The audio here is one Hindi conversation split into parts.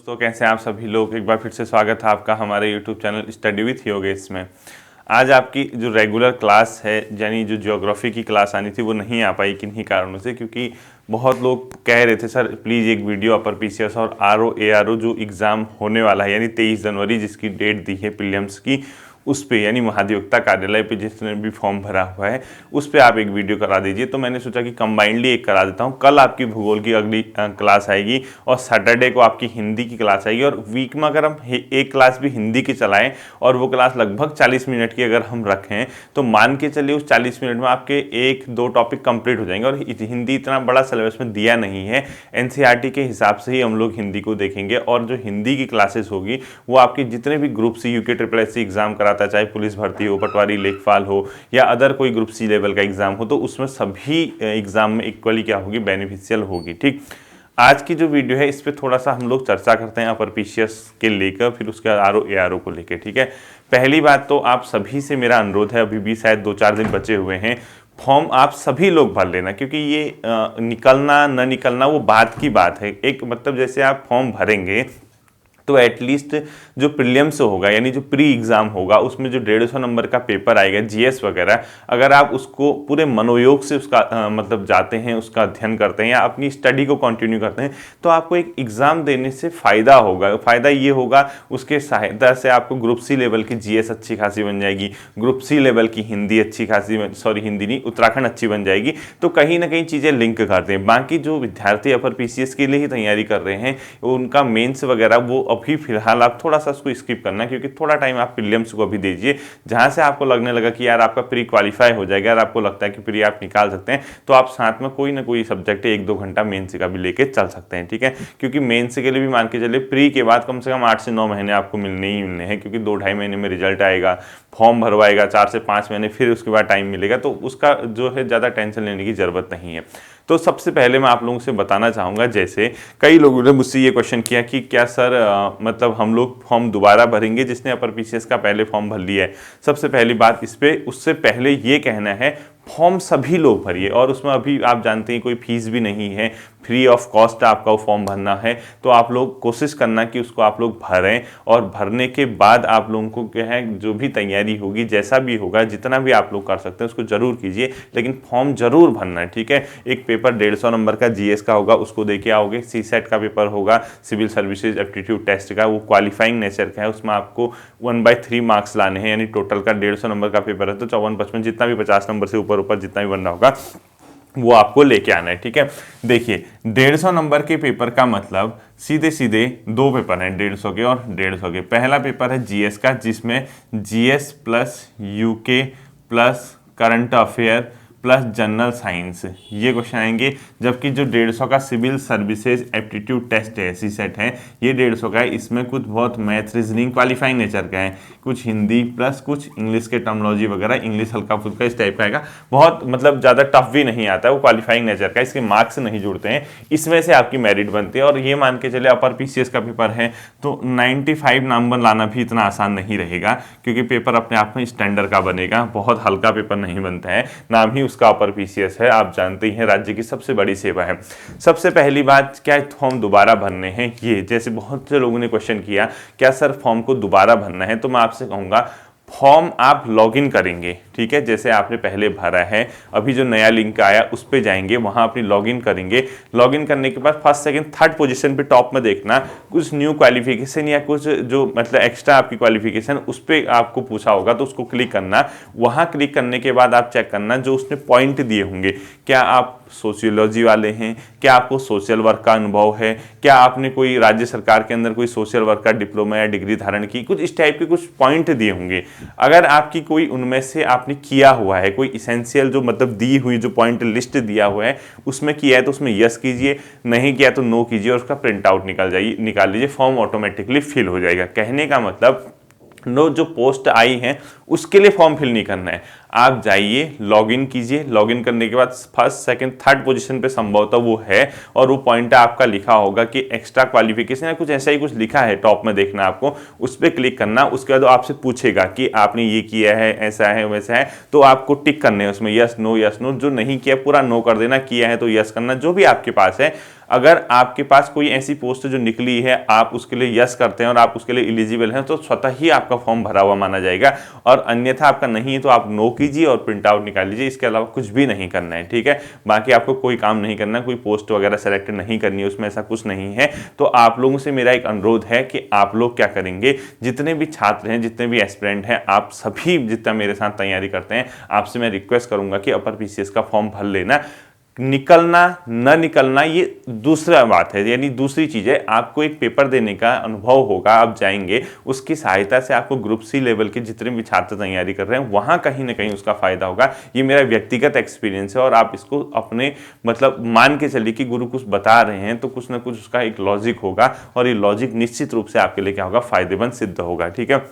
दोस्तों कैसे हैं आप सभी लोग। एक बार फिर से स्वागत है आपका हमारे YouTube channel study with Yogesh में। आज आपकी जो रेगुलर क्लास है यानी जो ज्योग्राफी की क्लास आनी थी वो नहीं आ पाई किन्हीं कारणों से, क्योंकि बहुत लोग कह रहे थे सर प्लीज़ एक वीडियो अपर पीसीएस और आरओ एआरओ जो एग्ज़ाम होने वाला है यानी 23 जनवरी जिसकी डेट दी है प्रीलिम्स की, उस पे यानी महाधिवक्ता कार्यालय पे जिसने भी फॉर्म भरा हुआ है उस पे आप एक वीडियो करा दीजिए। तो मैंने सोचा कि कंबाइंडली एक करा देता हूँ। कल आपकी भूगोल की अगली क्लास आएगी और सैटरडे को आपकी हिंदी की क्लास आएगी, और वीक में अगर हम एक क्लास भी हिंदी की चलाएं और वो क्लास लगभग 40 मिनट की अगर हम रखें तो मान के चलिए उस 40 मिनट में आपके एक दो टॉपिक कंप्लीट हो जाएंगे। और हिंदी इतना बड़ा सिलेबस में दिया नहीं है, एनसीईआरटी के हिसाब से ही हम लोग हिंदी को देखेंगे। और जो हिंदी की क्लासेस होगी वो आपकी जितने भी group C UK triple SC exam कराता है, चाहे पुलिस भर्ती हो, पटवारी लेखपाल हो या अदर कोई ग्रुप सी लेवल का एग्जाम हो, तो उसमें सभी एग्जाम में इक्वली क्या होगी, बेनिफिशियल होगी। ठीक, आज की जो वीडियो है इस पे थोड़ा सा हम लोग चर्चा करते हैं अपर पीसीएस के लेकर, फिर उसके बाद आरओ एआरओ को लेकर। ठीक है, पहली बात तो आप सभी से मेरा अनुरोध है, अभी भी शायद 2-4 दिन बचे हुए हैं, फॉर्म आप सभी लोग भर लेना, क्योंकि ये निकलना न निकलना वो बात की बात है। एक मतलब जैसे आप फॉर्म भरेंगे तो एटलीस्ट जो प्रीलिम्स होगा यानी जो प्री एग्जाम होगा उसमें जो 150 नंबर का पेपर आएगा जीएस वगैरह, अगर आप उसको पूरे मनोयोग से उसका मतलब जाते हैं, उसका अध्ययन करते हैं या अपनी स्टडी को कंटिन्यू करते हैं, तो आपको एक एग्जाम देने से फ़ायदा होगा। फ़ायदा ये होगा उसके सहायता से आपको ग्रुप सी लेवल की जीएस अच्छी खासी बन जाएगी, ग्रुप सी लेवल की हिंदी अच्छी खासी, सॉरी हिंदी नहीं, उत्तराखंड अच्छी बन जाएगी। तो कहीं ना कहीं चीज़ें लिंक करते हैं। बाकी जो विद्यार्थी अपर पीसीएस के लिए ही तैयारी कर रहे हैं उनका मेंस वगैरह वो अभी फिलहाल आप थोड़ा सा उसको स्किप करना, क्योंकि थोड़ा टाइम आप प्रीलिम्स को अभी दीजिए। जहां से आपको लगने लगा कि यार आपका प्री क्वालिफाई हो जाएगा और आपको लगता है कि प्री आप निकाल सकते हैं, तो आप साथ में कोई ना कोई सब्जेक्ट 1-2 घंटा मेंस का भी लेके चल सकते हैं। ठीक है, क्योंकि मेंस के लिए भी मान के चलिए प्री के बाद कम से कम 8 से 9 महीने आपको मिलने ही मिलने हैं, क्योंकि 2-2.5 महीने में रिजल्ट आएगा, फॉर्म भरवाएगा 4 से 5 महीने, फिर उसके बाद टाइम मिलेगा। तो उसका जो है ज़्यादा टेंशन लेने की ज़रूरत नहीं है। तो सबसे पहले मैं आप लोगों से बताना चाहूँगा, जैसे कई लोगों ने मुझसे ये क्वेश्चन किया कि क्या सर मतलब हम लोग फॉर्म दोबारा भरेंगे जिसने अपर पीसीएस का पहले फॉर्म भर लिया है। सबसे पहली बात इस पे उससे पहले ये कहना है फॉर्म सभी लोग भरिए, और उसमें अभी आप जानते हैं कोई फीस भी नहीं है, फ्री ऑफ कॉस्ट आपका वो फॉर्म भरना है। तो आप लोग कोशिश करना कि उसको आप लोग भरें, और भरने के बाद आप लोगों को क्या है जो भी तैयारी होगी, जैसा भी होगा, जितना भी आप लोग कर सकते हैं उसको जरूर कीजिए, लेकिन फॉर्म जरूर भरना है। ठीक है, एक पेपर 150 नंबर का जीएस का होगा, उसको दे के आओगे। सीसेट का पेपर होगा, सिविल सर्विसेज एप्टीट्यूड टेस्ट का, वो क्वालिफाइंग नेचर का है, उसमें आपको 1/3 मार्क्स लाने हैं, यानी टोटल का 150 नंबर का पेपर है तो 54-55 जितना भी 50 नंबर से ऊपर जितना भी बनना होगा वो आपको लेके आना है। ठीक है, देखिए 150 नंबर के पेपर का मतलब सीधे सीधे 2 पेपर हैं, 150 के और 150 के। पहला पेपर है जीएस का, जिसमें GS plus UK plus current affair plus general science ये क्वेश्चन आएंगे। जबकि जो 150 का सिविल सर्विसेज एप्टीट्यूड टेस्ट है, सीसेट है, ये 150 का है। इसमें कुछ बहुत मैथ रीजनिंग क्वालिफाइंग नेचर का है, कुछ हिंदी प्लस कुछ इंग्लिश के टर्मिनोलॉजी वगैरह, इंग्लिश हल्का फुल्का इस टाइप का आएगा। बहुत मतलब ज़्यादा टफ भी नहीं आता है, वो क्वालिफाइंग नेचर का, इसके मार्क्स नहीं जुड़ते हैं, इसमें से आपकी मेरिट बनती है। और ये मान के चले अपर पीसीएस का पेपर है तो 95 नंबर लाना भी इतना आसान नहीं रहेगा, क्योंकि पेपर अपने आप में स्टैंडर्ड का बनेगा, बहुत हल्का पेपर नहीं बनता है, नाम ही उसका अपर पीसीएस है। आप जानते ही हैं राज्य की सबसे बड़ी सेवा है। सबसे पहली बात, क्या फॉर्म दोबारा भरने हैं, ये जैसे बहुत से लोगों ने क्वेश्चन किया क्या सर फॉर्म को दोबारा भरना है, तो मैं आपसे कहूंगा फॉर्म आप लॉगिन करेंगे। ठीक है, जैसे आपने पहले भरा है, अभी जो नया लिंक आया उस पे जाएंगे, वहां अपनी लॉगिन करेंगे। लॉगिन करने के बाद फर्स्ट सेकंड थर्ड पोजीशन पे टॉप में देखना कुछ न्यू क्वालिफिकेशन या कुछ जो मतलब एक्स्ट्रा आपकी क्वालिफिकेशन उस पर आपको पूछा होगा, तो उसको क्लिक करना। वहां क्लिक करने के बाद आप चेक करना जो उसने पॉइंट दिए होंगे, क्या आप सोशियोलॉजी वाले हैं, क्या आपको सोशल वर्क का अनुभव है, क्या आपने कोई राज्य सरकार के अंदर कोई सोशल वर्क का डिप्लोमा या डिग्री धारण की, कुछ इस टाइप के कुछ पॉइंट दिए होंगे। अगर आपकी कोई उनमें से आपने किया हुआ है, कोई इसेंशियल जो मतलब दी हुई जो पॉइंट लिस्ट दिया हुआ है उसमें किया है तो उसमें यस कीजिए, नहीं किया तो नो कीजिए, और उसका प्रिंट आउट निकाल लीजिए, फॉर्म ऑटोमेटिकली फिल हो जाएगा। कहने का मतलब नो जो पोस्ट आई है उसके लिए फॉर्म फिल नहीं करना है, आप जाइए, लॉगिन कीजिए, लॉगिन करने के बाद फर्स्ट सेकंड थर्ड पोजीशन पे संभवतः वो है और वो पॉइंट आपका लिखा होगा कि एक्स्ट्रा क्वालिफिकेशन या कुछ ऐसा ही कुछ लिखा है, टॉप में देखना आपको, उस पर क्लिक करना। उसके बाद आपसे पूछेगा कि आपने ये किया है, ऐसा है वैसा है, तो आपको टिक करने हैं उसमें यस नो, जो नहीं किया पूरा नो कर देना, किया है तो यस करना, जो भी आपके पास है। अगर आपके पास कोई ऐसी पोस्ट जो निकली है, आप उसके लिए यस करते हैं और आप उसके लिए एलिजिबल हैं, तो स्वतः ही आपका फॉर्म भरा हुआ माना जाएगा। और अन्यथा आपका नहीं है तो आप नो कीजिए और प्रिंट आउट निकाल लीजिए, इसके अलावा कुछ भी नहीं करना है, ठीक है। बाकी आपको कोई काम नहीं करना, कोई पोस्ट वगैरह सेलेक्ट नहीं करनी है, उसमें ऐसा कुछ नहीं है। तो आप लोगों से मेरा एक अनुरोध है कि आप लोग क्या करेंगे, जितने भी छात्र हैं, जितने भी एस्पिरेंट हैं, आप सभी जितना मेरे साथ तैयारी करते हैं, आपसे मैं रिक्वेस्ट करूंगा कि अपर पीसीएस का फॉर्म भर लेना। निकलना न निकलना ये दूसरा बात है, यानी दूसरी चीज है। आपको एक पेपर देने का अनुभव होगा, आप जाएंगे, उसकी सहायता से आपको ग्रुप सी लेवल के जितने भी छात्र तैयारी कर रहे हैं वहां कहीं ना कहीं उसका फायदा होगा। ये मेरा व्यक्तिगत एक्सपीरियंस है और आप इसको अपने मतलब मान के चलिए कि गुरु कुछ बता रहे हैं तो कुछ ना कुछ उसका एक लॉजिक होगा और ये लॉजिक निश्चित रूप से आपके लिए क्या होगा, फायदेमंद सिद्ध होगा, ठीक है।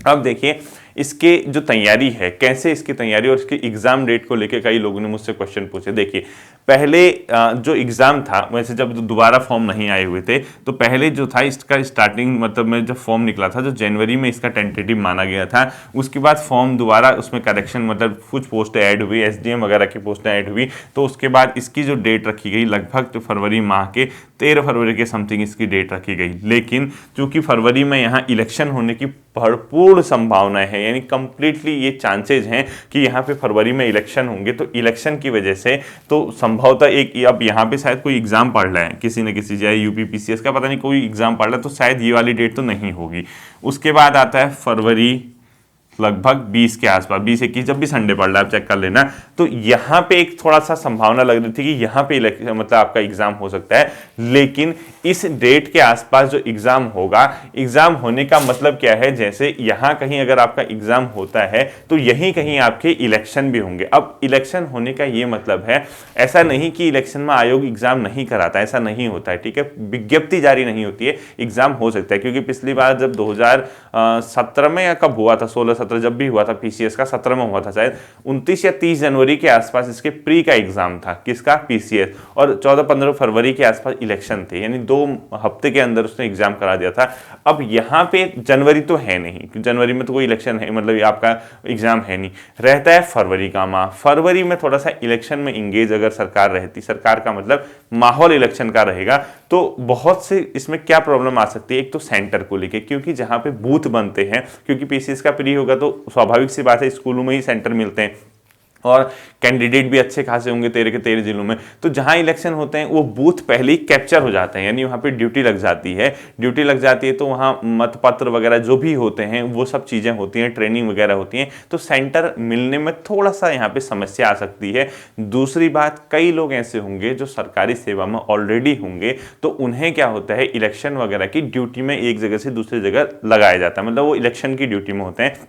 अब देखिए इसके जो तैयारी है, कैसे इसकी तैयारी और इसके एग्जाम डेट को लेकर कई लोगों ने मुझसे क्वेश्चन पूछे। देखिए पहले जो एग्जाम था, वैसे जब दोबारा फॉर्म नहीं आए हुए थे तो पहले जो था इसका स्टार्टिंग मतलब में जब फॉर्म निकला था, जो जनवरी में इसका टेंटेटिव माना गया था, उसके बाद फॉर्म दोबारा उसमें करेक्शन मतलब कुछ पोस्टें ऐड हुई, एसडीएम वगैरह की पोस्टें ऐड हुई, तो उसके बाद इसकी जो डेट रखी गई लगभग तो फरवरी माह के 13 फरवरी के समथिंग इसकी डेट रखी गई। लेकिन चूंकि फरवरी में यहाँ इलेक्शन होने की भरपूर संभावना है, यानी कंप्लीटली ये चांसेज हैं कि यहाँ पे फरवरी में इलेक्शन होंगे, तो इलेक्शन की वजह से तो संभवतः एक अब यहाँ पे शायद कोई एग्जाम पढ़ रहा है किसी न किसी, चाहे यूपी पीसीएस का पता नहीं कोई एग्जाम पढ़ रहा है, तो शायद ये वाली डेट तो नहीं होगी। उसके बाद आता है फरवरी लगभग 20 के आसपास, 20-21, जब भी संडे पड़ रहा है आप चेक कर लेना। तो यहाँ पे एक थोड़ा सा संभावना लग रही थी कि यहाँ पे मतलब आपका एग्जाम हो सकता है, लेकिन इस डेट के आसपास जो एग्जाम होगा, एग्जाम होने का मतलब क्या है, जैसे यहाँ कहीं अगर आपका एग्जाम होता है तो यहीं कहीं आपके इलेक्शन भी होंगे। अब इलेक्शन होने का ये मतलब है, ऐसा नहीं कि इलेक्शन में आयोग एग्जाम नहीं कराता, ऐसा नहीं होता है, ठीक है। विज्ञप्ति जारी नहीं होती है, एग्जाम हो सकता है, क्योंकि पिछली बार जब 2017 में या कब हुआ था, 16-17 जब भी हुआ था पीसीएस का, 17 में हुआ था शायद, 29 या 30 जनवरी के आसपास इसके प्री का एग्जाम था, किसका, पीसीएस, और 14-15 फरवरी के आसपास इलेक्शन थे, यानी 2 हफ्ते के अंदर उसने एग्जाम करा दिया था। अब यहाँ पे जनवरी तो है नहीं, जनवरी में तो कोई इलेक्शन है मतलब आपका एग्जाम है नहीं, रहता है फरवरी का माह। फरवरी में थोड़ा सा इलेक्शन में इंगेज अगर सरकार रहती, सरकार का मतलब माहौल इलेक्शन का रहेगा, तो बहुत से इसमें क्या प्रॉब्लम आ सकती है। एक तो सेंटर को लेके, क्योंकि जहां पे बूथ बनते हैं, क्योंकि पीसीएस का प्री होगा तो स्वाभाविक सी बात है स्कूलों में ही सेंटर मिलते हैं और कैंडिडेट भी अच्छे खासे होंगे 13 के 13 जिलों में, तो जहां इलेक्शन होते हैं वो बूथ पहले ही कैप्चर हो जाते हैं, यानी वहां पे ड्यूटी लग जाती है, तो वहां मतपत्र वगैरह जो भी होते हैं वो सब चीजें होती हैं, ट्रेनिंग वगैरह होती हैं, तो सेंटर मिलने में थोड़ा सा यहाँ पे समस्या आ सकती है। दूसरी बात, कई लोग ऐसे होंगे जो सरकारी सेवा में ऑलरेडी होंगे, तो उन्हें क्या होता है, इलेक्शन वगैरह की ड्यूटी में एक जगह से दूसरी जगह लगाया जाता है, मतलब वो इलेक्शन की ड्यूटी में होते हैं,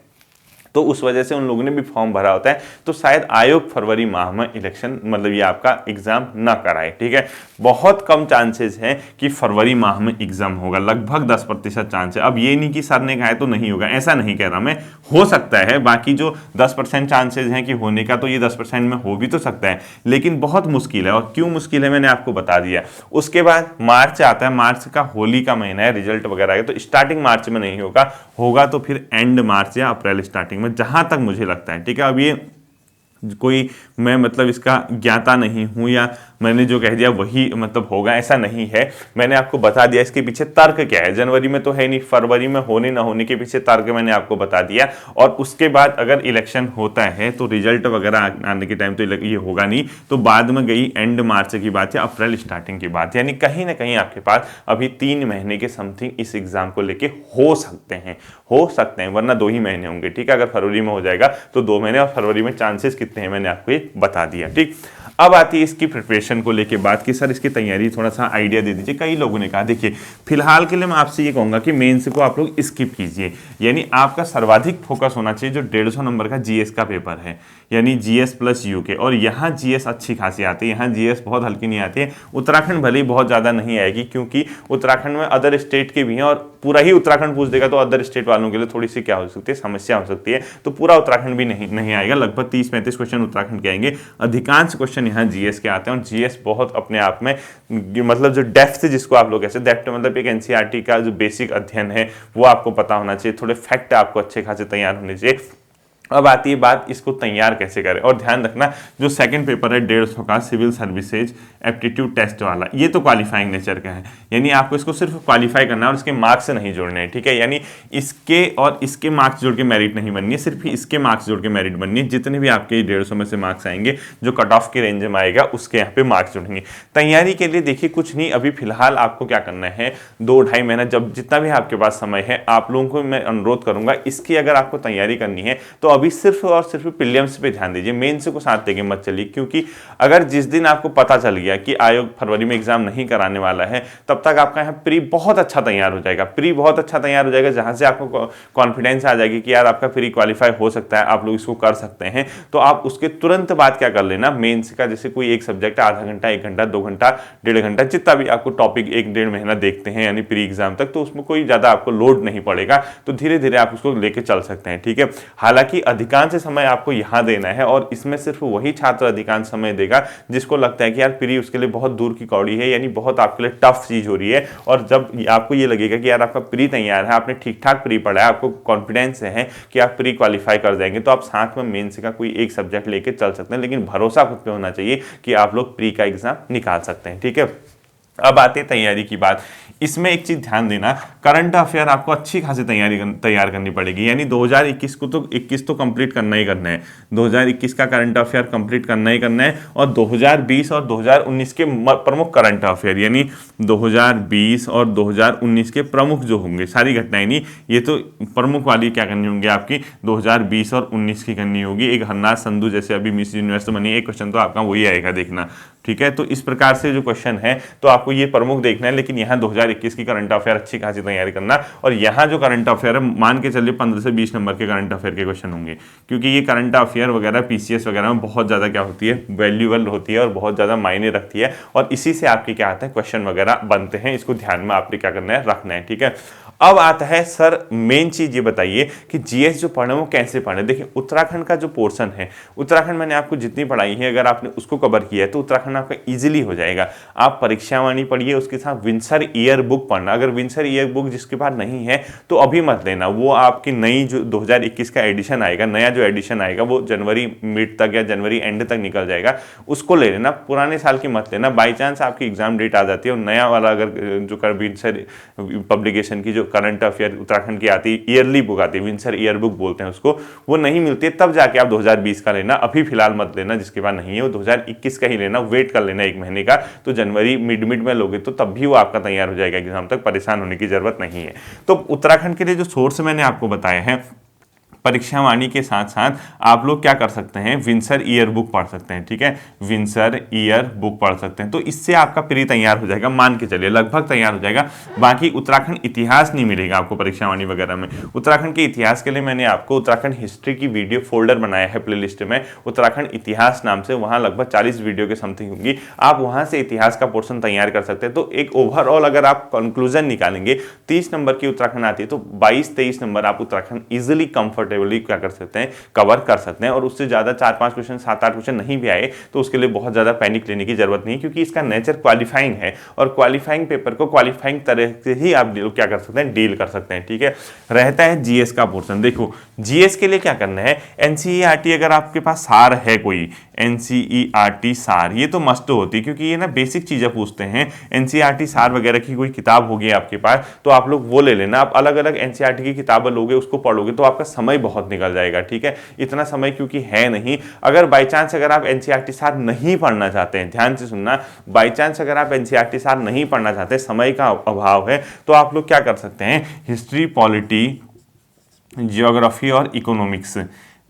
तो उस वजह से उन लोगों ने भी फॉर्म भरा होता है, तो शायद आयोग फरवरी माह में इलेक्शन मतलब ये आपका एग्जाम ना कराए, ठीक है। बहुत कम चांसेस हैं कि फरवरी माह में एग्जाम होगा, लगभग 10% चांस है। अब ये नहीं कि सर ने कहा है तो नहीं होगा, ऐसा नहीं कह रहा मैं, हो सकता है, बाकी जो 10% चांसेस हैं कि होने का, तो ये 10% में हो भी तो सकता है, लेकिन बहुत मुश्किल है। और क्यों मुश्किल है मैंने आपको बता दिया। उसके बाद मार्च आता है, मार्च का होली का महीना है, रिजल्ट वगैरह है, तो स्टार्टिंग मार्च में नहीं होगा तो फिर एंड मार्च या अप्रैल स्टार्टिंग में, जहां तक मुझे लगता है, ठीक है। अब ये कोई मैं मतलब इसका ज्ञाता नहीं हूं या मैंने जो कह दिया वही मतलब होगा, ऐसा नहीं है। मैंने आपको बता दिया इसके पीछे तर्क क्या है, जनवरी में तो है नहीं, फरवरी में होने ना होने के पीछे तर्क मैंने आपको बता दिया। और उसके बाद अगर इलेक्शन होता है तो रिजल्ट वगैरह आने के टाइम तो ये होगा नहीं, तो बाद में गई एंड मार्च की बात या अप्रैल स्टार्टिंग की बात, यानी कहीं ना कहीं आपके पास अभी 3 महीने के समथिंग इस एग्जाम को लेके हो सकते हैं, वरना 2 ही महीने होंगे, ठीक है। अगर फरवरी में हो जाएगा तो 2 महीने, और फरवरी में चांसेस कितने हैं मैंने आपको ये बता दिया, ठीक। अब आती है इसकी प्रिपरेशन को लेके बात कि सर इसकी तैयारी थोड़ा सा आइडिया दे दीजिए। कई लोगों ने कहा, देखिए फिलहाल के लिए मैं आपसे ये कहूंगा कि मेंस को आप लोग स्किप कीजिए, यानी आपका सर्वाधिक फोकस होना चाहिए जो 150 नंबर का जीएस का पेपर है, यानी जीएस प्लस यूके, और यहाँ जीएस अच्छी खासी आती है, यहाँ जीएस बहुत हल्की नहीं आती है। उत्तराखंड भले ही बहुत ज़्यादा नहीं आएगी क्योंकि उत्तराखंड में अदर स्टेट के भी हैं, और पूरा ही उत्तराखंड पूछ देगा तो अदर स्टेट वालों के लिए थोड़ी सी क्या हो सकती है, समस्या हो सकती है। तो पूरा उत्तराखंड भी नहीं आएगा, लगभग 30-35 क्वेश्चन उत्तराखंड के आएंगे। अधिकांश क्वेश्चन यहाँ जीएस के आते हैं, और जीएस बहुत अपने आप में मतलब जो डेप्थ जिसको आप लोग ऐसे डेप्थ मतलब एक एनसीईआरटी का जो बेसिक अध्ययन है वो आपको पता होना चाहिए, थोड़े फैक्ट आपको अच्छे खासे तैयार होने चाहिए। अब आती है बात इसको तैयार कैसे करें, और ध्यान रखना जो सेकंड पेपर है 150 का सिविल सर्विसेज एप्टीट्यूड टेस्ट वाला, ये तो क्वालिफाइंग नेचर का है, यानी आपको इसको सिर्फ क्वालिफाई करना है और इसके मार्क्स से नहीं जोड़ने हैं, ठीक है। यानी इसके और इसके मार्क्स जोड़ के मेरिट नहीं बननी है, सिर्फ इसके मार्क्स जोड़ के मेरिट बननी है। जितने भी आपके 150 में से मार्क्स आएंगे जो कट ऑफ की रेंज में आएगा उसके यहाँ पे मार्क्स जोड़ेंगे। तैयारी के लिए देखिए कुछ नहीं, अभी फिलहाल आपको क्या करना है, 2-2.5 महीना जब जितना भी आपके पास समय है, आप लोगों को मैं अनुरोध करूंगा इसकी अगर आपको तैयारी करनी है तो अभी सिर्फ और सिर्फ प्रीलिम्स पे ध्यान दीजिए, मेंस को साथ देके मत चलिए। क्योंकि अगर जिस दिन आपको पता चल गया कि आयोग फरवरी में एग्जाम नहीं कराने वाला है, तब तक आपका यहाँ प्री बहुत अच्छा तैयार हो जाएगा, प्री बहुत अच्छा तैयार हो जाएगा, जहां से आपको कॉन्फिडेंस आ जाएगी कि यार आपका प्री क्वालिफाई हो सकता है, आप लोग इसको कर सकते हैं। तो आप उसके तुरंत बाद क्या कर लेना, मेंस का जैसे कोई एक सब्जेक्ट आधा घंटा, 1 घंटा, 2 घंटा, 1.5 घंटा, जितना भी आपको टॉपिक 1-1.5 महीना देखते हैं यानी प्री एग्जाम तक, तो उसमें कोई ज्यादा आपको लोड नहीं पड़ेगा, तो धीरे धीरे आप उसको लेके चल सकते हैं, ठीक है। हालांकि अधिकांश समय आपको यहां देना है, और इसमें सिर्फ वही छात्र अधिकांश समय देगा जिसको लगता है कि यार प्री उसके लिए बहुत दूर की कौड़ी है, यानी बहुत आपके लिए टफ चीज हो रही है। और जब आपको ये लगेगा कि यार आपका प्री तैयार है, आपने ठीक ठाक प्री पढ़ा है, आपको कॉन्फिडेंस है कि आप प्री क्वालिफाई कर जाएंगे, तो आप साथ में मेंस का कोई एक सब्जेक्ट लेके चल सकते हैं, लेकिन भरोसा खुद पे होना चाहिए कि आप लोग प्री का एग्जाम निकाल सकते हैं, ठीक है। अब आते हैं तैयारी की बात। इसमें एक चीज ध्यान देना, करंट अफेयर आपको अच्छी खासी तैयार करनी पड़ेगी, यानी 2021 को तो 21 तो कंप्लीट करना ही करना है, 2021 का करंट अफेयर कंप्लीट करना ही करना है, और 2020 और 2019 के प्रमुख करंट अफेयर, यानी 2020 और 2019 के प्रमुख जो होंगे सारी घटनाएं, नहीं ये तो प्रमुख वाली क्या करनी होंगी आपकी 2020 और 19 की करनी होगी। एक हरनाथ संधू जैसे अभी मिस यूनिवर्स बनी, एक क्वेश्चन तो आपका वही आएगा, देखना, ठीक है। तो इस प्रकार से जो क्वेश्चन है तो आपको ये प्रमुख देखना है, लेकिन यहाँ 2021 की करंट अफेयर अच्छी खासी तैयारी करना। और यहाँ जो करंट अफेयर है मान के चलिए 15 से 20 नंबर के करंट अफेयर के क्वेश्चन होंगे, क्योंकि ये करंट अफेयर वगैरह पीसीएस वगैरह में बहुत ज़्यादा क्या होती है, वैल्यूएबल होती है और बहुत ज़्यादा मायने रखती है, और इसी से आपके क्या आता है क्वेश्चन वगैरह बनते हैं। इसको ध्यान में आपने क्या करना है, रखना है, ठीक है। अब आता है सर मेन चीज ये बताइए कि जीएस जो पढ़े वो कैसे पढ़े। देखिए उत्तराखंड का जो पोर्शन है, उत्तराखंड मैंने आपको जितनी पढ़ाई है अगर आपने उसको कवर किया है तो उत्तराखंड आपका इजीली हो जाएगा। आप परीक्षावाणी पढ़िए, उसके साथ विंसर ईयर बुक पढ़ना। अगर विंसर ईयर बुक जिसके पास नहीं है तो अभी मत लेना, वो आपकी नई जो 2021 का एडिशन आएगा, नया जो एडिशन आएगा वो जनवरी मिड तक या जनवरी एंड तक निकल जाएगा, उसको ले लेना, पुराने साल की मत लेना। बाई चांस आपकी एग्जाम डेट आ जाती है और नया वाला अगर जो विंसर पब्लिकेशन की जो करंट अफेयर उत्तराखंड की आती है, ईयरली बुक आती है, विंसर ईयर बुक बोलते हैं उसको, वो नहीं मिलती है, तब जाके आप 2020 का लेना। अभी फिलहाल मत लेना, जिसके पास नहीं है वो 2021 का ही लेना, वेट कर लेना 1 महीने का, तो जनवरी मिड में लोगे तो तब भी वो आपका तैयार हो जाएगा एग्जाम तक, परेशान होने की जरूरत नहीं है। तो उत्तराखंड के लिए जो सोर्स मैंने आपको बताया है परीक्षावाणी के साथ साथ आप लोग क्या कर सकते हैं, विंसर ईयर बुक पढ़ सकते हैं, ठीक है, विंसर ईयर बुक पढ़ सकते हैं। तो इससे आपका प्री तैयार हो जाएगा, मान के चलिए लगभग तैयार हो जाएगा। बाकी उत्तराखंड इतिहास नहीं मिलेगा आपको परीक्षावाणी वगैरह में। उत्तराखंड के इतिहास के लिए मैंने आपको उत्तराखंड हिस्ट्री की वीडियो फोल्डर बनाया है प्लेलिस्ट में, उत्तराखंड इतिहास नाम से, वहां लगभग 40 वीडियो के समथिंग होंगी, आप वहां से इतिहास का पोर्शन तैयार कर सकते हैं। तो एक ओवरऑल अगर आप कंक्लूजन निकालेंगे 30 नंबर की उत्तराखंड आती है तो 22-23 नंबर आप उत्तराखंड इजिली कंफर्ट क्या कर सकते हैं, कवर कर सकते हैं। और उससे ज्यादा 4-5 क्वेश्चन 7-8 क्वेश्चन नहीं भी आए तो उसके लिए बहुत ज्यादा पैनिक लेने की जरूरत नहीं, क्योंकि इसका नेचर क्वालिफाइंग है और क्वालिफाइंग पेपर को क्वालिफाइंग तरह से ही आप क्या कर सकते हैं, डील कर सकते हैं, ठीक है। रहता है जीएस का पोर्शन। देखो जीएस के लिए क्या करना है, एनसीईआरटी अगर आपके पास सार है कोई, एनसीईआरटी सार, ये तो मस्ट होती है क्योंकि ये ना बेसिक चीजें पूछते हैं। एनसीईआरटी सार वगैरह की कोई किताब होगी आपके पास तो आप लोग वो ले लेना। आप अलग अलग एनसीईआरटी की किताबें लोगे, उसको पढ़ोगे तो आपका समय बहुत निकल जाएगा, ठीक है। इतना समय क्योंकि है नहीं। अगर बाई चांस अगर आप एनसीईआरटी सार नहीं पढ़ना चाहते हैं, ध्यान से सुनना, बाई चांस अगर आप एनसीईआरटी सार नहीं पढ़ना चाहते, समय का अभाव है, तो आप लोग क्या कर सकते हैं, हिस्ट्री, पॉलिटी, जियोग्राफी और इकोनॉमिक्स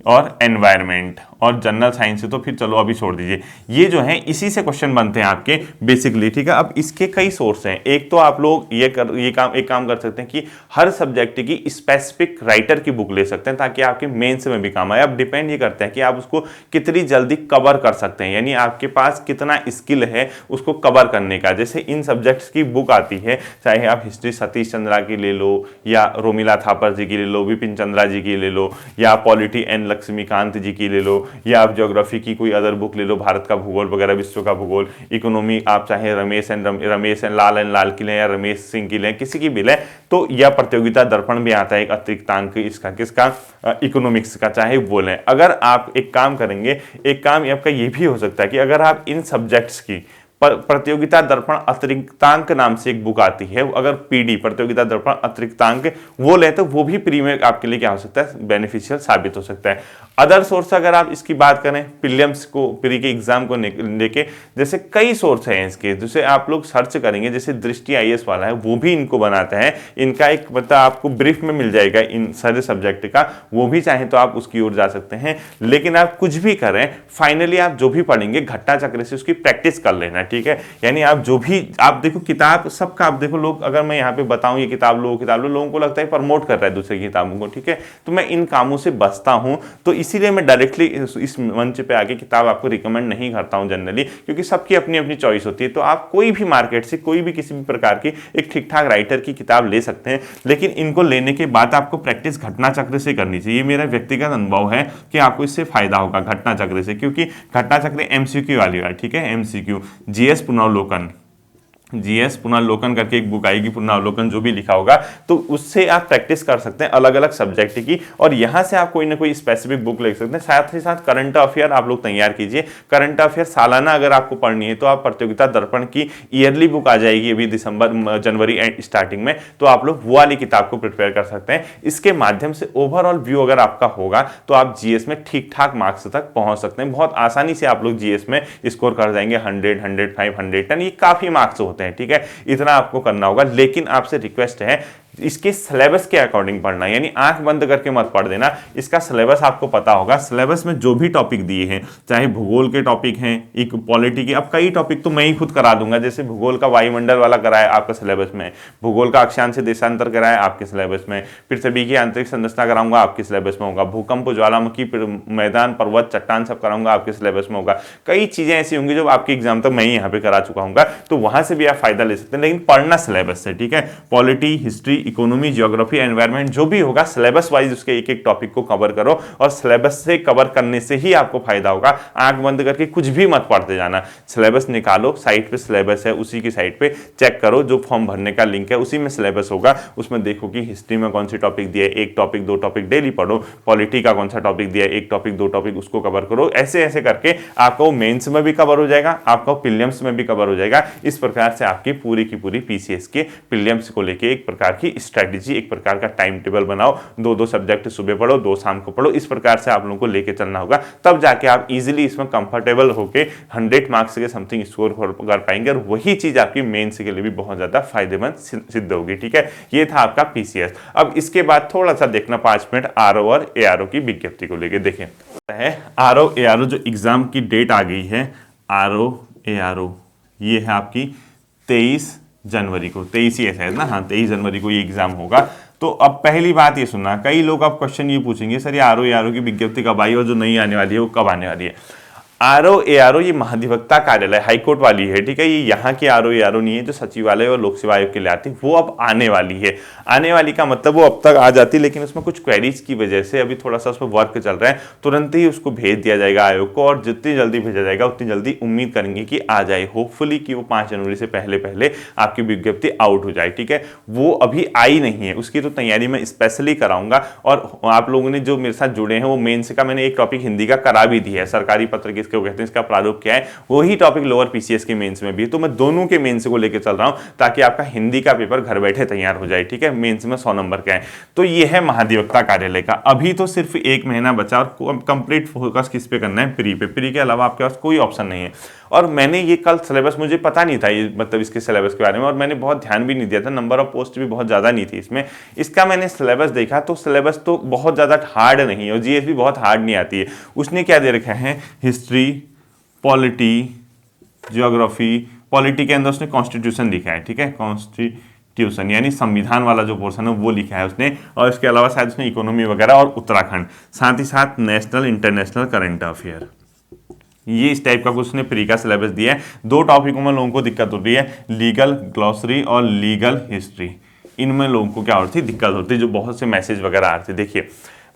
और एनवायरनमेंट और जनरल साइंस से तो फिर चलो अभी छोड़ दीजिए। ये जो है इसी से क्वेश्चन बनते हैं आपके बेसिकली, ठीक है। अब इसके कई सोर्स हैं। एक तो आप लोग एक काम कर सकते हैं कि हर सब्जेक्ट की स्पेसिफिक राइटर की बुक ले सकते हैं ताकि आपके मेंस में भी काम आए। अब डिपेंड ये करता है कि आप उसको कितनी जल्दी कवर कर सकते हैं, यानी आपके पास कितना स्किल है उसको कवर करने का। जैसे इन सब्जेक्ट्स की बुक आती है, चाहे आप हिस्ट्री सतीश चंद्रा की ले लो, या रोमिला थापर जी की ले लो, विपिन चंद्रा जी की ले लो, या पॉलिटी एन लक्ष्मीकांत जी की ले लो, या आप ज्योग्राफी की कोई अदर बुक ले लो, भारत का भूगोल वगैरह, विश्व का भूगोल। इकोनॉमी आप चाहे रमेश एंड लाल की लें या रमेश सिंह की लें, किसी की भी लें तो, या प्रतियोगिता दर्पण भी आता है एक अतिरिक्त अंक इसका, किसका, इकोनॉमिक्स का, चाहे वो लें। अगर आप एक काम करेंगे, एक काम आपका ये भी हो सकता है कि अगर आप इन सब्जेक्ट्स की प्रतियोगिता दर्पण अतिरिक्तांक नाम से एक बुक आती है, अगर पीडी प्रतियोगिता दर्पण अतिरिक्तांक वो ले तो वो भी प्री में आपके लिए क्या हो सकता है, बेनिफिशियल साबित हो सकता है। अदर सोर्स अगर आप इसकी बात करें प्रीलिम्स को, प्री के एग्जाम को लेके, जैसे कई सोर्स हैं इसके, जैसे आप लोग सर्च करेंगे, जैसे दृष्टि आईएएस वाला है वो भी इनको बनाते हैं। इनका एक मतलब आपको ब्रीफ में मिल जाएगा इन सारे सब्जेक्ट का, वो भी चाहे तो आप उसकी ओर जा सकते हैं। लेकिन आप कुछ भी करें, फाइनली आप जो भी पढ़ेंगे घट्टा चक्र से उसकी प्रैक्टिस कर लेना, ठीक है। यानी आप जो भी आप देखो किताब सबका, आप देखो लोग, अगर मैं यहाँ पे बताऊं ये किताब लो, लोगों को लगता है प्रमोट कर रहा है दूसरी किताबों को, ठीक है। तो मैं इन कामों से बचता हूं, तो इसीलिए मैं डायरेक्टली इस मंच पे आके किताब आपको रिकमेंड नहीं करता हूं जनरली, क्योंकि सबकी अपनी अपनी चॉइस होती है। तो आप कोई भी मार्केट से कोई भी किसी भी प्रकार की एक ठीक ठाक राइटर की किताब ले सकते हैं, लेकिन इनको लेने के बाद आपको प्रैक्टिस घटना चक्र से करनी चाहिए। मेरा व्यक्तिगत अनुभव है कि आपको इससे फायदा होगा घटना चक्र से, क्योंकि घटना चक्र एमसीक्यू वाली है, ठीक है। एमसीक्यू जीएस पुनर्लोकन, जीएस पुनर्लोकन करके एक बुक आएगी, पुनर्लोकन जो भी लिखा होगा, तो उससे आप प्रैक्टिस कर सकते हैं अलग अलग सब्जेक्ट की, और यहां से आप कोई ना कोई स्पेसिफिक बुक ले सकते हैं। साथ ही साथ करंट अफेयर आप लोग तैयार कीजिए। करंट अफेयर सालाना अगर आपको पढ़नी है तो आप प्रतियोगिता दर्पण की ईयरली बुक आ जाएगी अभी जनवरी स्टार्टिंग में, तो आप लोग वो वाली किताब को प्रिपेयर कर सकते हैं। इसके माध्यम से ओवरऑल व्यू अगर आपका होगा तो आप जीएस में ठीक ठाक मार्क्स तक पहुंच सकते हैं। बहुत आसानी से आप लोग जीएस में स्कोर कर जाएंगे 100, 105, 110, ये काफी मार्क्स होते हैं, ठीक है। इतना आपको करना होगा, लेकिन आपसे रिक्वेस्ट है इसके सिलेबस के अकॉर्डिंग पढ़ना, यानी आंख बंद करके मत पढ़ देना। इसका सिलेबस आपको पता होगा, सिलेबस में जो भी टॉपिक दिए हैं, चाहे भूगोल के टॉपिक हैं, एक पॉलिटी के, अब कई टॉपिक तो मैं ही खुद करा दूंगा। जैसे भूगोल का वायुमंडल वाला कराया आपका सिलेबस में, भूगोल का अक्षांश से देशांतर कराया आपके सिलेबस में, पृथ्वी की आंतरिक संरचना कराऊंगा आपके सिलेबस में होगा, भूकंप, ज्वालामुखी, मैदान, पर्वत, चट्टान सब कराऊंगा आपके सिलेबस में होगा। कई चीजें ऐसी होंगी जो आपके एग्जाम तक मैं ही यहाँ पे करा चुका हूँ, तो वहां से भी आप फायदा ले सकते हैं, लेकिन पढ़ना सिलेबस से, ठीक है। Polity, history, economy, geography, environment जो भी होगा सिलेबस वाइज उसके एक एक टॉपिक को कवर करो, और सिलेबस से कवर करने से ही आपको फायदा होगा। आंख बंद करके कुछ भी मत पढ़ते जाना, सिलेबस निकालो, साइट पे सिलेबस है, उसी की साइट पे चेक करो, जो फॉर्म भरने का लिंक है उसी में सिलेबस होगा, उसमें देखो कि हिस्ट्री में कौन सी टॉपिक दिया है, एक टॉपिक, दो टॉपिक डेली पढ़ो, पॉलिटी का कौन सा टॉपिक दिया है, एक टॉपिक, दो टॉपिक, उसको कवर करो। ऐसे ऐसे करके आपका मेंस में भी कवर हो जाएगा, आपका प्रीलिम्स में भी कवर हो जाएगा। इस प्रकार से आपकी पूरी की पूरी पीसीएस के प्रीलिम्स को लेके एक प्रकार की स्ट्रेटेजी, एक प्रकार का टाइम टेबल बनाओ, दो सब्जेक्ट सुबह पढ़ो, दो शाम को पढ़ो, इस प्रकार से आप लोगों को लेके चलना होगा, तब जाके आप इजीली इसमें कंफर्टेबल होके 100 मार्क्स के समथिंग स्कोर कर पाएंगे, और वही चीज आपकी मेंस के लिए भी बहुत ज्यादा फायदेमंद सिद्ध होगी, ठीक है। ये था आपका पीसीएस। अब इसके बाद थोड़ा सा देखना 5 मिनट आरओ और एआरओ की विज्ञप्ति को लेके देखें। आरओ एआरओ जो एग्जाम की डेट आ गई है, आरओ एआरओ ये है आपकी 23 जनवरी को, 23 ही है ना, हाँ 23 जनवरी को ये एग्जाम होगा। तो अब पहली बात ये सुनना, कई लोग अब क्वेश्चन ये पूछेंगे सर ये आरओ एआरओ की विज्ञप्ति कब आई और जो नहीं आने वाली है वो कब आने वाली है। आरओ एआरओ ये महाधिवक्ता कार्यालय हाईकोर्ट वाली है, ठीक है। ये यहाँ की आरओ एआरओ नहीं है जो सचिवालय और लोक सेवा आयोग के लिए आती है, वो अब आने वाली है। आने वाली का मतलब वो अब तक आ जाती, लेकिन उसमें कुछ क्वेरीज की वजह से अभी थोड़ा सा उस पर वर्क चल रहा है, तुरंत ही उसको भेज दिया जाएगा आयोग को, और जितनी जल्दी भेजा जाएगा उतनी जल्दी उम्मीद करेंगे कि आ जाए, होपफुली कि वो 5 जनवरी से पहले पहले आपकी विज्ञप्ति आउट हो जाए, ठीक है। वो अभी आई नहीं है, उसकी तो तैयारी मैं स्पेशली कराऊंगा, और आप लोगों ने जो मेरे साथ जुड़े हैं वो मेंस का मैंने एक टॉपिक हिंदी का करा भी दिया है, सरकारी पत्र के इसको कहते हैं, इसका प्रारूप क्या है, वही टॉपिक लोअर पीसीएस के मेंस में भी। तो मैं दोनों के मेंस को लेकर चल रहा हूं ताकि आपका हिंदी का पेपर घर बैठे तैयार हो जाए, ठीक है। मेंस में 100 नंबर का है। तो ये है महाधिवक्ता कार्यालय का। अभी तो सिर्फ 1 महीना बचा और कंप्लीट फोकस किस पे करना है, प्री पे। प्री के अलावा आपके पास कोई ऑप्शन नहीं है। और मैंने ये कल सिलेबस, मुझे पता नहीं था ये मतलब इसके सिलेबस के बारे में, और मैंने बहुत ध्यान भी नहीं दिया था, नंबर ऑफ पोस्ट भी बहुत ज़्यादा नहीं थी इसमें। इसका मैंने सिलेबस देखा तो सिलेबस तो बहुत ज़्यादा हार्ड नहीं है और जीएस भी बहुत हार्ड नहीं आती है। उसने क्या दे रखा है, हिस्ट्री, पॉलिटी, ज्योग्राफी। पॉलिटी के अंदर उसने कॉन्स्टिट्यूशन लिखा है, ठीक है, कॉन्स्टिट्यूशन यानी संविधान वाला जो पोर्शन है वो लिखा है उसने। और इसके अलावा शायद उसने इकोनॉमी वगैरह और उत्तराखंड, साथ ही साथ नेशनल इंटरनेशनल करंट अफेयर, ये इस टाइप का कुछ उसने प्री का सिलेबस दिया है। 2 टॉपिकों में लोगों को दिक्कत होती है, लीगल ग्लॉसरी और लीगल हिस्ट्री। इनमें लोगों को क्या होती है, दिक्कत होती है, जो बहुत से मैसेज वगैरह आते हैं। देखिए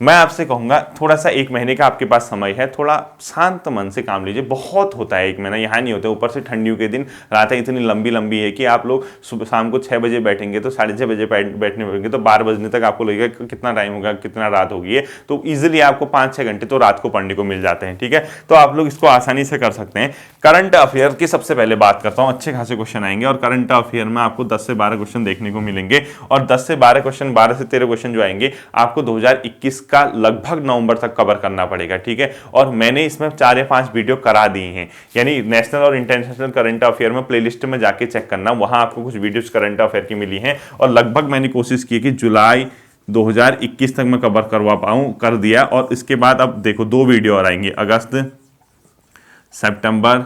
मैं आपसे कहूँगा थोड़ा सा 1 महीने का आपके पास समय है, थोड़ा शांत मन से काम लीजिए। बहुत होता है 1 महीना, यहाँ नहीं होता। ऊपर से ठंडियों के दिन रातें इतनी लंबी लंबी है कि आप लोग सुबह शाम को 6 बजे बैठेंगे तो 6:30 बजे बैठने बैठेंगे तो 12 बजने तक आपको लगेगा कितना टाइम होगा, कितना रात होगी है। तो ईजिली आपको 5-6 घंटे तो रात को पढ़ने को मिल जाते हैं, ठीक है। तो आप लोग इसको आसानी से कर सकते हैं। करंट अफेयर की सबसे पहले बात करता हूँ। अच्छे खासे क्वेश्चन आएंगे और करंट अफेयर में आपको 10 से 12 क्वेश्चन देखने को मिलेंगे। और 10 से 12 क्वेश्चन, 12 से 13 क्वेश्चन जो आएंगे आपको 2021 का लगभग नवंबर तक कवर करना पड़ेगा, ठीक है। और मैंने इसमें 4 या 5 वीडियो करा दी हैं, यानी नेशनल और इंटरनेशनल करंट अफेयर में प्लेलिस्ट में जाके चेक करना, वहां आपको कुछ वीडियोस करंट अफेयर की मिली हैं। और लगभग मैंने कोशिश की कि जुलाई 2021 तक मैं कवर करवा पाऊं, कर दिया। और इसके बाद अब देखो 2 वीडियो और आएंगे, अगस्त, सितंबर,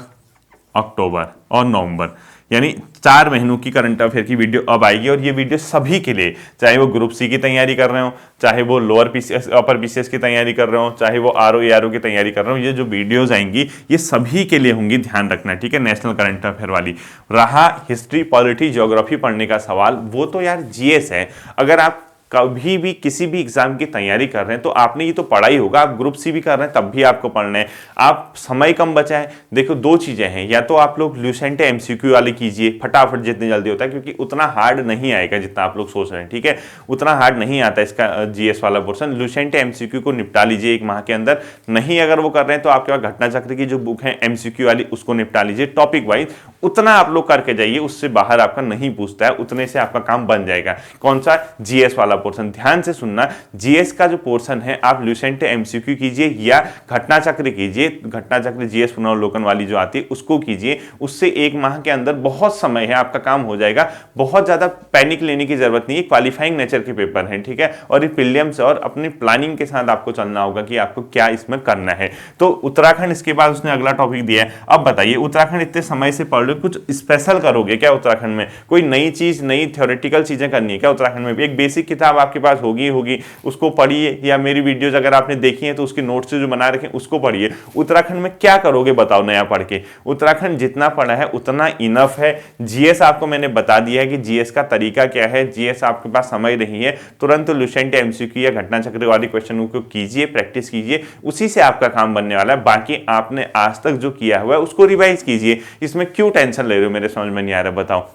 अक्टूबर और नवंबर, यानी 4 महीनों की करंट अफेयर की वीडियो अब आएगी। और ये वीडियो सभी के लिए, चाहे वो ग्रुप सी की तैयारी कर रहे हो, चाहे वो लोअर पीसीएस अपर पीसीएस की तैयारी कर रहे हो, चाहे वो आरओ एआरओ की तैयारी कर रहे हो, ये जो वीडियोस आएंगी ये सभी के लिए होंगी, ध्यान रखना, ठीक है। नेशनल करंट अफेयर वाली रहा हिस्ट्री, पॉलिटी, ज्योग्राफी पढ़ने का सवाल, वो तो यार जीएस है। अगर आप कभी भी किसी भी एग्जाम की तैयारी कर रहे हैं तो आपने ये तो पढ़ा ही होगा। आप ग्रुप सी भी कर रहे हैं तब भी आपको पढ़ना है। आप समय कम बचा है, देखो 2 चीजें हैं, या तो आप लोग ल्यूसेंट एमसीक्यू वाले कीजिए फटाफट जितनी जल्दी होता है, क्योंकि उतना हार्ड नहीं आएगा जितना आप लोग सोच रहे हैं, ठीक है। उतना हार्ड नहीं आता इसका जीएस वाला पोर्सन। ल्यूसेंट एमसीक्यू को निपटा लीजिए 1 माह के अंदर। नहीं अगर वो कर रहे हैं तो आपके पास घटना चक्र की जो बुक है एमसीक्यू वाली, उसको निपटा लीजिए टॉपिक वाइज। उतना आप लोग करके जाइए, उससे बाहर आपका नहीं पूछता है, उतने से आपका काम बन जाएगा। कौन सा, जीएस वाला पोर्सन। ध्यान से सुनना, जीएस का जो पोर्शन है आप ल्यूसेंट एमसीक्यू कीजिए या घटना चक्र कीजिए। घटना चक्र जीएस पुनर्वलोकन वाली जो आती है उसको कीजिए। उससे 1 माह के अंदर बहुत समय है, आपका काम हो जाएगा। बहुत ज्यादा पैनिक लेने की जरूरत नहीं है, क्वालिफाइंग नेचर के पेपर हैं, ठीक है। और ये प्रीलिम्स और अपनी प्लानिंग के साथ आपको चलना होगा कि आपको क्या इसमें करना है। तो उत्तराखंड इसके बाद उसने अगला टॉपिक दिया है। अब बताइए उत्तराखंड इतने समय से पढ़ रहे हो, कुछ स्पेशल करोगे क्या उत्तराखंड में? कोई नई चीज, नई थ्योरेटिकल चीजें करनी है क्या उत्तराखंड में? एक बेसिक किताब आपके पास होगी, उसको पढ़िए, या मेरी वीडियोस अगर आपने देखी है तो उसके नोट्स जो बना रखे उसको पढ़िए। उत्तराखंड में क्या करोगे बताओ नया पढ़ के? उत्तराखंड जितना पढ़ा है उतना इनफ है। जीएस आपको मैंने बता दिया है कि जीएस का तरीका क्या है। जीएस आपके पास समय नहीं है, तुरंत ल्यूसेंट एमसीक्यू या घटना चक्र वाली क्वेश्चनों को कीजिए, प्रैक्टिस कीजिए, उसी से आपका काम बनने वाला है। बाकी आपने आज तक जो किया हुआ है उसको रिवाइज कीजिए। इसमें क्यों टेंशन ले रहे हो, मेरे समझ में नहीं आ रहा, बताओ।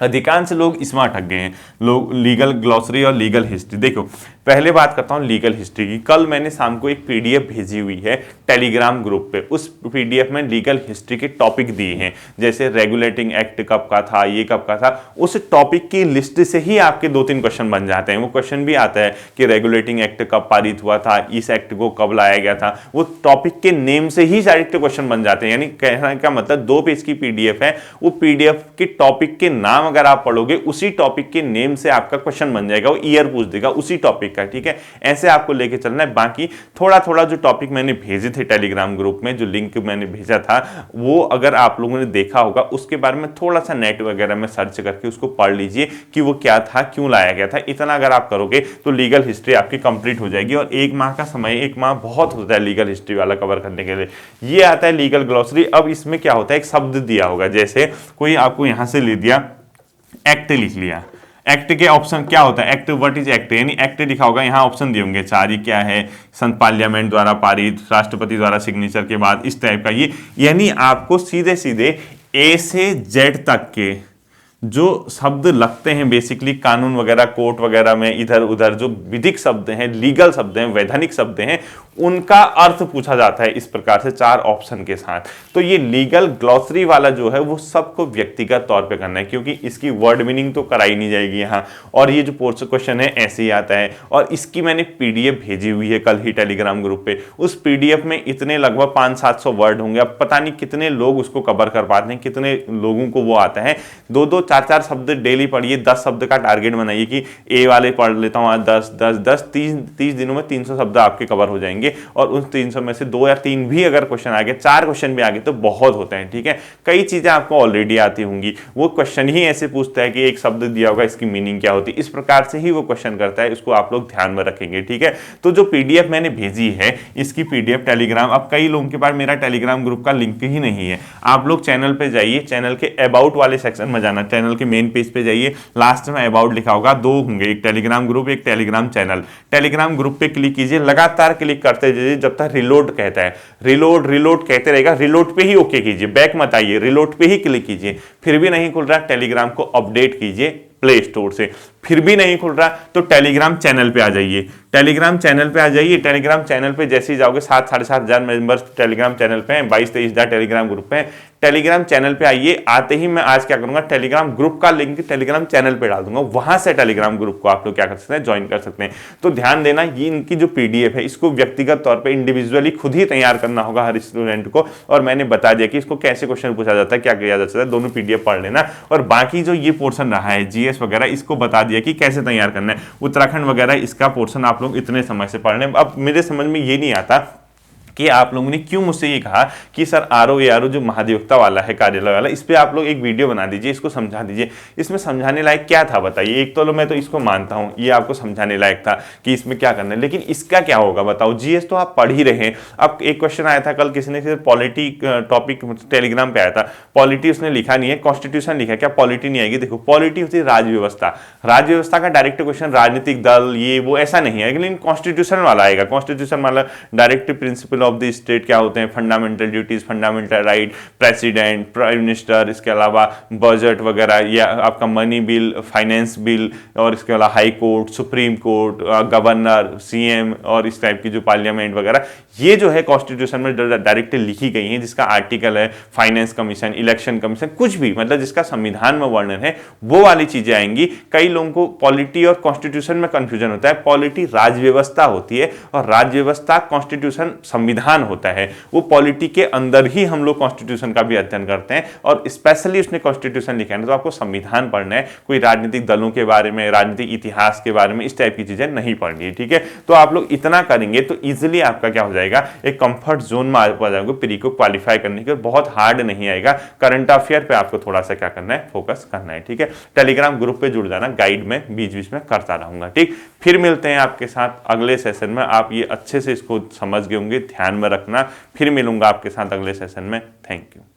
अधिकांश लोग इसमें अटक गए हैं, लोग लीगल ग्लॉसरी और लीगल हिस्ट्री। देखो पहले बात करता हूं लीगल हिस्ट्री की। कल मैंने शाम को एक पीडीएफ भेजी हुई है टेलीग्राम ग्रुप पे। उस पीडीएफ में लीगल हिस्ट्री के टॉपिक दिए हैं, जैसे रेगुलेटिंग एक्ट कब का था, ये कब का था। उस टॉपिक की लिस्ट से ही आपके 2-3 क्वेश्चन बन जाते हैं। वो क्वेश्चन भी आता है कि रेगुलेटिंग एक्ट कब पारित हुआ था, इस एक्ट को कब लाया गया था। वो टॉपिक के नेम से ही डायरेक्ट क्वेश्चन बन जाते हैं। यानी कहने का मतलब 2 पेज की पीडीएफ है, वो पीडीएफ के टॉपिक के नाम अगर आप पढ़ोगे उसी टॉपिक के नेम से आपका क्वेश्चन बन जाएगा। वो ईयर पूछ देगा उसी टॉपिक का, ठीक है। ऐसे आपको लेके चलना है। बाकी थोड़ा थोड़ा जो टॉपिक मैंने भेजे थे टेलीग्राम ग्रुप में, जो लिंक मैंने भेजा था, वो अगर आप लोगों ने देखा होगा, उसके बारे में थोड़ा सा नेट वगैरह में सर्च करके उसको पढ़ लीजिए कि वो क्या था, क्यों लाया गया था। इतना अगर आप करोगे तो लीगल हिस्ट्री आपकी कंप्लीट हो जाएगी। और 1 माह का समय, 1 माह बहुत होता है लीगल हिस्ट्री वाला कवर करने के लिए। ये आता है लीगल ग्लॉसरी। अब इसमें क्या होता है, एक शब्द दिया होगा, जैसे कोई आपको यहां से ले दिया, एक्ट लिख लिया। एक्ट के ऑप्शन क्या होता है, एक्ट, व्हाट इज एक्ट, यानी एक्ट लिखा होगा, यहाँ ऑप्शन दिए होंगे 4, ये क्या है, पार्लियामेंट द्वारा पारित, राष्ट्रपति द्वारा सिग्नेचर के बाद, इस टाइप का। ये यानी आपको सीधे सीधे ए से जेड तक के जो शब्द लगते हैं बेसिकली कानून वगैरह कोर्ट वगैरह में, इधर उधर जो विधिक शब्द हैं, लीगल शब्द हैं, वैधानिक शब्द हैं, उनका अर्थ पूछा जाता है इस प्रकार से 4 ऑप्शन के साथ। तो ये लीगल ग्लॉसरी वाला जो है वो सबको व्यक्तिगत तौर पे करना है, क्योंकि इसकी वर्ड मीनिंग तो कराई नहीं जाएगी यहाँ, और ये जो पोर्शन क्वेश्चन है ऐसे ही आता है। और इसकी मैंने पीडीएफ भेजी हुई है कल ही टेलीग्राम ग्रुप पे। उस पीडीएफ में इतने लगभग 500-700 वर्ड होंगे। अब पता नहीं कितने लोग उसको कवर कर पाते हैं, कितने लोगों को वो आता है। 2-2, 4-4 शब्द डेली पढ़िए। 10 शब्द का टारगेट बनाइए कि ए वाले पढ़ लेता हूँ आज 10 30 दिनों में 300 शब्द आपके कवर हो जाएंगे। और उन 300 में से 2 या 3 भी अगर क्वेश्चन आ गए, 4 क्वेश्चन भी आ गए तो बहुत होते हैं। ठीक है, कई चीजें आपको ऑलरेडी आती होंगी। वो क्वेश्चन ही ऐसे पूछता है कि एक शब्द दिया होगा, इसकी मीनिंग क्या होती है, इस प्रकार से ही वो क्वेश्चन करता है। इसको आप लोग ध्यान में रखेंगे। ठीक है, तो जो पीडीएफ मैंने भेजी है, इसकी पीडीएफ टेलीग्राम, अब कई लोगों के पास मेरा टेलीग्राम ग्रुप का लिंक ही नहीं है। आप लोग चैनल पे जाइए, चैनल के अबाउट वाले सेक्शन में जाना, चैनल के मेन पेज पे जाइए, लास्ट में अबाउट लिखा होगा, 2 होंगे, एक टेलीग्राम ग्रुप, एक टेलीग्राम चैनल। टेलीग्राम ग्रुप पे क्लिक कीजिए, लगातार क्लिक करते जाइए जब तक रिलोड कहता है। रिलोड कहते रहेगा, रिलोड पे ही ओके कीजिए, बैक मत आइए, रिलोड पे ही क्लिक कीजिए। फिर भी नहीं खुल रहा, टेलीग्राम को अपडेट कीजिए प्ले स्टोर से। फिर भी नहीं खुल रहा तो टेलीग्राम चैनल पे आ जाइए। टेलीग्राम चैनल पे आ जाइए। टेलीग्राम चैनल पे जैसे ही जाओगे, 7-7.5 हजार मेंबर्स टेलीग्राम चैनल पे हैं, 22-23 हजार टेलीग्राम ग्रुप पे हैं। टेलीग्राम चैनल पे आइए। आते ही मैं आज क्या करूंगा, टेलीग्राम ग्रुप का लिंक टेलीग्राम चैनल पे डाल दूंगा, वहां से टेलीग्राम ग्रुप को आप लोग क्या कर सकते हैं, ज्वाइन कर सकते हैं। तो ध्यान देना, ये इनकी जो पीडीएफ है, इसको व्यक्तिगत तौर पर इंडिविजुअली खुद ही तैयार करना होगा हर स्टूडेंट को। और मैंने बता दिया कि इसको कैसे क्वेश्चन पूछा जाता है, क्या किया जाता है, दोनों पीडीएफ पढ़ लेना। और बाकी जो ये पोर्शन रहा है जीएस वगैरह, इसको बता दिया कि कैसे तैयार करना है। उत्तराखंड वगैरह इसका पोर्शन आप लोग इतने समय से पढ़ रहे हैं। अब मेरे समझ में ये नहीं आता कि आप लोगों ने क्यों मुझसे ये कहा कि सर आरओ जो महाधिवक्ता वाला है, कार्यालय वाला, इस पे आप लोग एक वीडियो बना दीजिए, इसको समझा दीजिए। इसमें समझाने लायक क्या था बताइए। एक तो मैं तो इसको मानता हूं, ये आपको समझाने लायक था कि इसमें क्या करना है, लेकिन इसका क्या होगा बताओ। जीएस तो आप पढ़ ही रहे हैं। अब एक क्वेश्चन आया था कल, किसी ने पॉलिटी टॉपिक टेलीग्राम पे आया था, पॉलिटी उसने लिखा नहीं है, कॉन्स्टिट्यूशन लिखा है। क्या पॉलिटी नहीं आएगी? देखो, पॉलिटी होती है राज्य व्यवस्था। राज्य व्यवस्था का डायरेक्ट क्वेश्चन राजनीतिक दल ये वो ऐसा नहीं है, लेकिन कॉन्स्टिट्यूशन वाला आएगा। कॉन्स्टिट्यूशन वाला direct principle of the state क्या होते हैं, fundamental duties, fundamental right, president, prime minister, इसके अलावा बजट वगैरह, या आपका मनी बिल, फाइनेंस बिल, और इसके अलावा high court, supreme court, governor, CM, और इस टाइप की जो पार्लियामेंट वगैरह, ये जो है कॉन्स्टिट्यूशन में डायरेक्ट लिखी गई है, जिसका आर्टिकल है फाइनेंस कमीशन, इलेक्शन कमीशन, कुछ भी मतलब जिसका संविधान में वर्णन है, वो वाली चीजें आएंगी। कई लोगों को पॉलिटी और कॉन्स्टिट्यूशन में कंफ्यूजन होता है। पॉलिटी राज्य व्यवस्था होती है और राज्य व्यवस्था कॉन्स्टिट्यूशन संविधान होता है। वो पॉलिटी के अंदर ही हम लोग कॉन्स्टिट्यूशन का भी अध्ययन करते हैं, और स्पेशली उसने कॉन्स्टिट्यूशन लिखा है, तो आपको संविधान पढ़ना है। कोई राजनीतिक दलों के बारे में, राजनीतिक इतिहास के बारे में, इस टाइप की चीजें नहीं पढ़नी है। ठीक है, तो आप लोग इतना करेंगे तो इजिली आपका क्या हो जाएगा, एक कंफर्ट जोन में आ जाएगा प्री को क्वालिफाई करने के। बहुत हार्ड नहीं आएगा। करंट अफेयर पे आपको थोड़ा सा क्या करना है, फोकस करना है। ठीक है, टेलीग्राम ग्रुप पे जुड़ जाना, गाइड में बीच बीच में करता रहूंगा। ठीक, फिर मिलते हैं आपके साथ अगले सेशन में। आप ये अच्छे से इसको समझ गए होंगे, ध्यान में रखना। फिर मिलूंगा आपके साथ अगले सेशन में। Thank you.